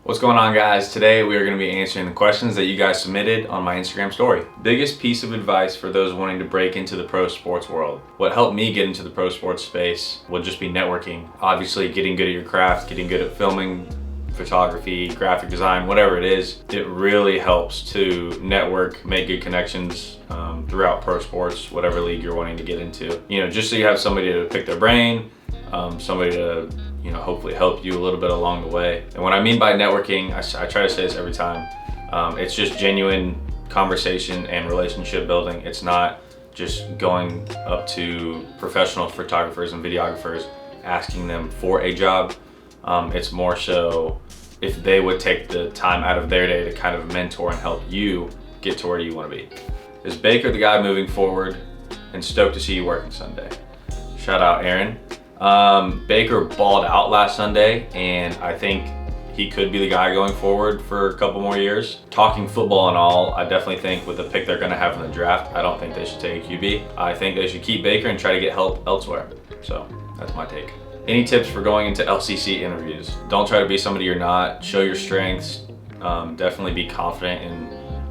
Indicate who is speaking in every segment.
Speaker 1: What's going on, guys? Today we are going to be answering the questions that you guys submitted on my Instagram story. Biggest piece of advice for those wanting to break into the pro sports world. What helped me get into the pro sports space would just be networking. Obviously, getting good at your craft, getting good at filming, photography, graphic design, whatever it is, it really helps to network, make good connections throughout pro sports, whatever league you're wanting to get into. You know, just so you have somebody to pick their brain, somebody to hopefully help you a little bit along the way. And what I mean by networking, I try to say this every time, it's just genuine conversation and relationship building. It's not just going up to professional photographers and videographers asking them for a job. It's more so if they would take the time out of their day to kind of mentor and help you get to where you want to be. Is Baker the guy moving forward? And stoked to see you working Sunday. Shout out Aaron. Baker balled out last Sunday, and I think he could be the guy going forward for a couple more years. Talking football and all, I definitely think with the pick they're going to have in the draft, I don't think they should take a QB. I think they should keep Baker and try to get help elsewhere. So that's my take. Any tips for going into LCC interviews? Don't try to be somebody you're not. Show your strengths. Definitely be confident in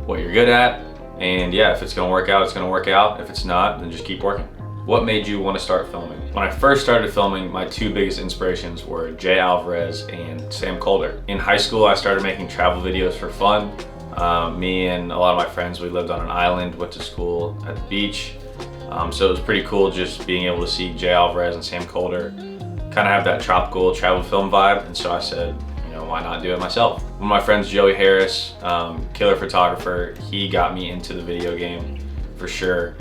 Speaker 1: what you're good at. And yeah, if it's going to work out, it's going to work out. If it's not, then just keep working. What made you want to start filming? When I first started filming, my two biggest inspirations were Jay Alvarez and Sam Colder. In high school, I started making travel videos for fun. Me and a lot of my friends, we lived on an island, went to school at the beach. So it was pretty cool just being able to see Jay Alvarez and Sam Colder kind of have that tropical travel film vibe. And so I said, why not do it myself? One of my friends, Joey Harris, killer photographer, he got me into the video game for sure.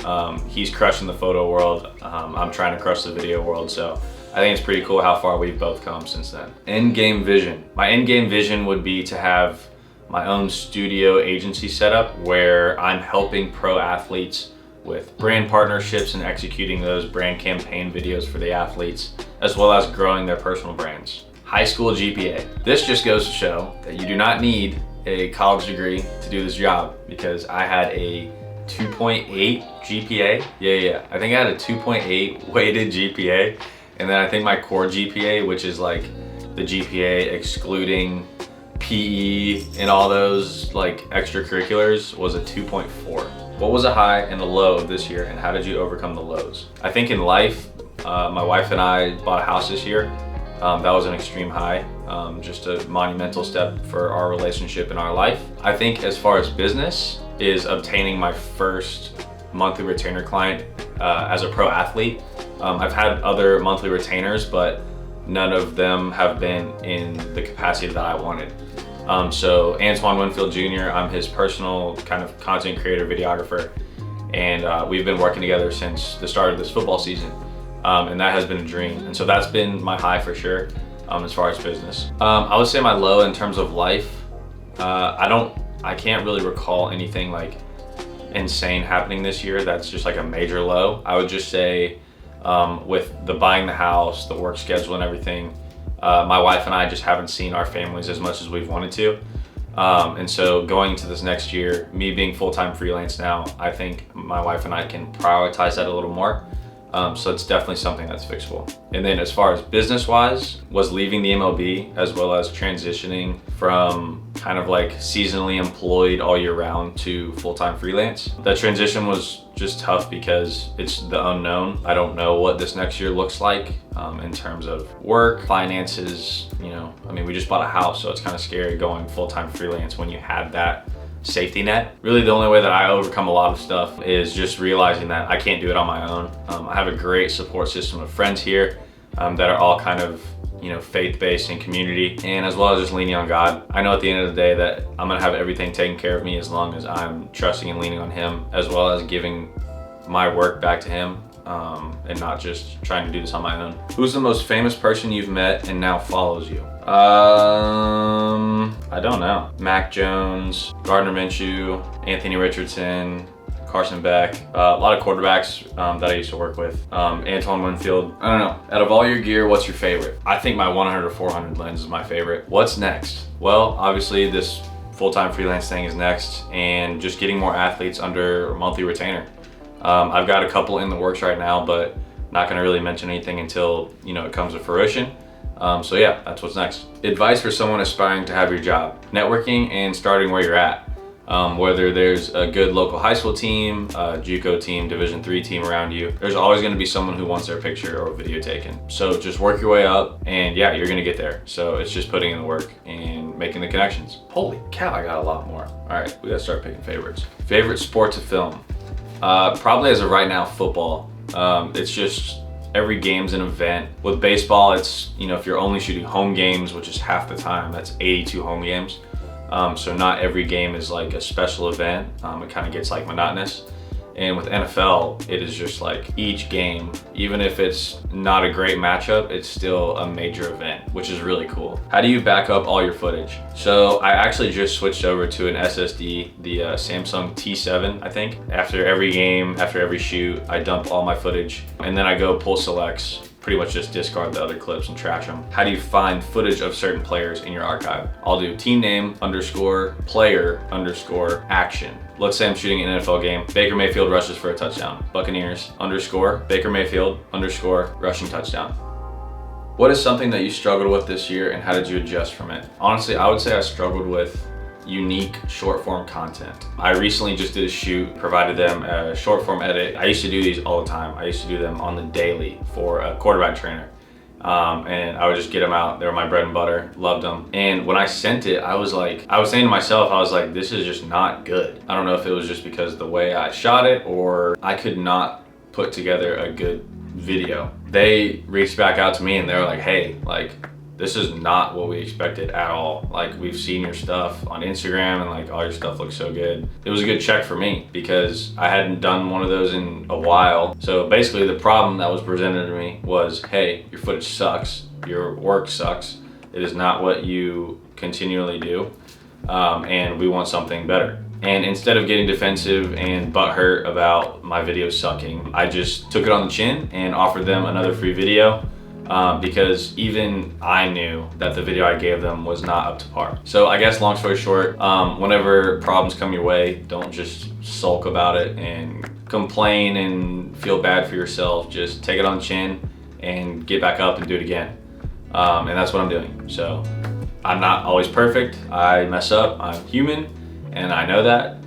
Speaker 1: He's crushing the photo world. I'm trying to crush the video world. So I think it's pretty cool how far we've both come since then. End game vision. My end game vision would be to have my own studio agency setup where I'm helping pro athletes with brand partnerships and executing those brand campaign videos for the athletes, as well as growing their personal brands. High-school GPA. This just goes to show that you do not need a college degree to do this job, because I had a 2.8 GPA. Yeah. I think I had a 2.8 weighted GPA. And then I think my core GPA, which is like the GPA excluding PE and all those like extracurriculars, was a 2.4. What was a high and a low of this year, and how did you overcome the lows? I think in life, my wife and I bought a house this year. That was an extreme high, just a monumental step for our relationship and our life. I think as far as business is obtaining my first monthly retainer client as a pro athlete. I've had other monthly retainers, but none of them have been in the capacity that I wanted. So Antoine Winfield Jr., I'm his personal kind of content creator, videographer, and we've been working together since the start of this football season. And that has been a dream. And so that's been my high for sure, as far as business. I would say my low in terms of life, I can't really recall anything like insane happening this year that's just like a major low. I would just say with the buying the house, the work schedule and everything, my wife and I just haven't seen our families as much as we've wanted to. And so going into this next year, me being full-time freelance now, I think my wife and I can prioritize that a little more. So it's definitely something that's fixable. And then as far as business-wise, was leaving the MLB as well as transitioning from kind of like seasonally employed all year round to full-time freelance. That transition was just tough because it's the unknown. I don't know what this next year looks like in terms of work, finances, we just bought a house, so it's kind of scary going full-time freelance when you have that safety net. Really the only way that I overcome a lot of stuff is just realizing that I can't do it on my own. I have a great support system of friends here that are all kind of faith-based and community, and as well as just leaning on God. I know at the end of the day that I'm gonna have everything taken care of me as long as I'm trusting and leaning on Him, as well as giving my work back to Him, and not just trying to do this on my own. Who's the most famous person you've met and now follows you? I don't know. Mac Jones, Gardner Minshew, Anthony Richardson, Carson Beck, a lot of quarterbacks that I used to work with. Antoine Winfield. I don't know. Out of all your gear, what's your favorite? I think my 100 or 400 lens is my favorite. What's next? Well, obviously this full-time freelance thing is next, and just getting more athletes under a monthly retainer. I've got a couple in the works right now, but not gonna really mention anything until it comes to fruition. So yeah, that's what's next. Advice for someone aspiring to have your job. Networking and starting where you're at. Whether there's a good local high school team, a JUCO team, Division III team around you, there's always gonna be someone who wants their picture or video taken. So just work your way up and yeah, you're gonna get there. So it's just putting in the work and making the connections. Holy cow, I got a lot more. All right, we gotta start picking favorites. Favorite sport to film? Probably as of right now, football. It's just, every game's an event. With baseball, it's, if you're only shooting home games, which is half the time, that's 82 home games. So not every game is like a special event. It kind of gets like monotonous. And with NFL, it is just like each game, even if it's not a great matchup, it's still a major event, which is really cool. How do you back up all your footage? So I actually just switched over to an SSD, the Samsung T7, I think. After every game, after every shoot, I dump all my footage and then I go pull selects, pretty much just discard the other clips and trash them. How do you find footage of certain players in your archive? I'll do team name _ player _ action. Let's say I'm shooting an NFL game. Baker Mayfield rushes for a touchdown. Buccaneers _ Baker Mayfield _ rushing touchdown. What is something that you struggled with this year and how did you adjust from it? Honestly, I would say I struggled with unique short form content. I recently just did a shoot, provided them a short form edit. I used to do these all the time. I used to do them on the daily for a quarterback trainer. And I would just get them out. They were my bread and butter, loved them. And when I sent it, I was saying to myself, I was like, this is just not good. I don't know if it was just because the way I shot it or I could not put together a good video. They reached back out to me and they were like, hey, this is not what we expected at all. We've seen your stuff on Instagram and all your stuff looks so good. It was a good check for me because I hadn't done one of those in a while. So basically the problem that was presented to me was, hey, your footage sucks, your work sucks. It is not what you continually do. And we want something better. And instead of getting defensive and butthurt about my video sucking, I just took it on the chin and offered them another free video. Because even I knew that the video I gave them was not up to par. So I guess long story short, whenever problems come your way, don't just sulk about it and complain and feel bad for yourself. Just take it on the chin and get back up and do it again. And that's what I'm doing. So I'm not always perfect. I mess up, I'm human, and I know that.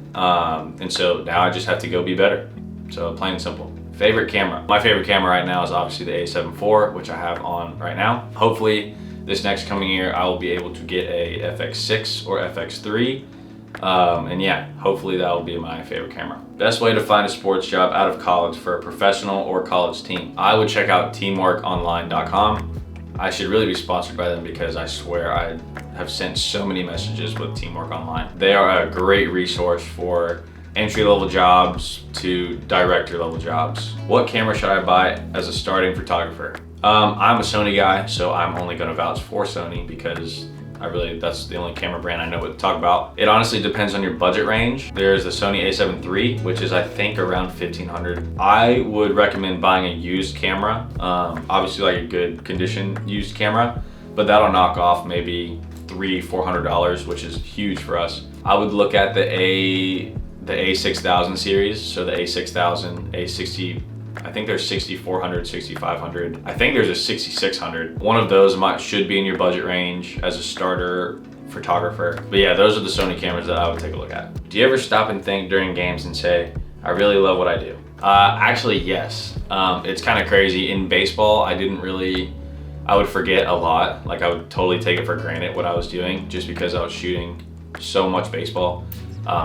Speaker 1: And so now I just have to go be better. So plain and simple. Favorite camera. My favorite camera right now is obviously the A7 IV, which I have on right now. Hopefully this next coming year, I will be able to get a FX6 or FX3. And yeah, hopefully that will be my favorite camera. Best way to find a sports job out of college for a professional or college team. I would check out teamworkonline.com. I should really be sponsored by them because I swear I have sent so many messages with Teamwork Online. They are a great resource for entry-level jobs to director-level jobs. What camera should I buy as a starting photographer? I'm a Sony guy, so I'm only gonna vouch for Sony because that's the only camera brand I know what to talk about. It honestly depends on your budget range. There's the Sony A7 III, which is I think around $1,500. I would recommend buying a used camera, obviously a good condition used camera, but that'll knock off maybe $300–400, which is huge for us. I would look at the A6000 series, so the A6000, A60, I think there's 6400, 6500. I think there's a 6600. One of those should be in your budget range as a starter photographer. But yeah, those are the Sony cameras that I would take a look at. Do you ever stop and think during games and say, I really love what I do? Actually, yes. It's kind of crazy. In baseball, I would forget a lot. I would totally take it for granted what I was doing just because I was shooting so much baseball.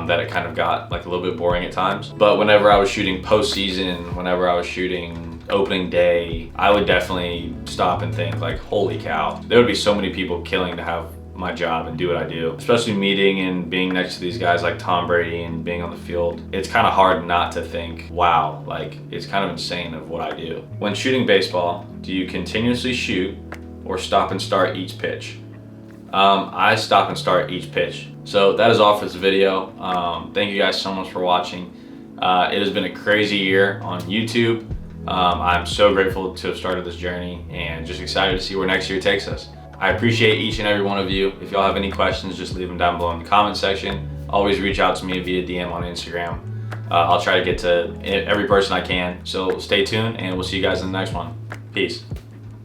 Speaker 1: That it kind of got a little bit boring at times. But whenever I was shooting postseason, whenever I was shooting opening day, I would definitely stop and think holy cow. There would be so many people killing to have my job and do what I do. Especially meeting and being next to these guys like Tom Brady and being on the field. It's kind of hard not to think, wow, it's kind of insane of what I do. When shooting baseball, do you continuously shoot or stop and start each pitch? I stop and start each pitch. So that is all for this video. Thank you guys so much for watching. It has been a crazy year on YouTube. I'm so grateful to have started this journey and just excited to see where next year takes us. I appreciate each and every one of you. If y'all have any questions, just leave them down below in the comment section. Always reach out to me via DM on Instagram. I'll try to get to every person I can. So stay tuned and we'll see you guys in the next one. Peace.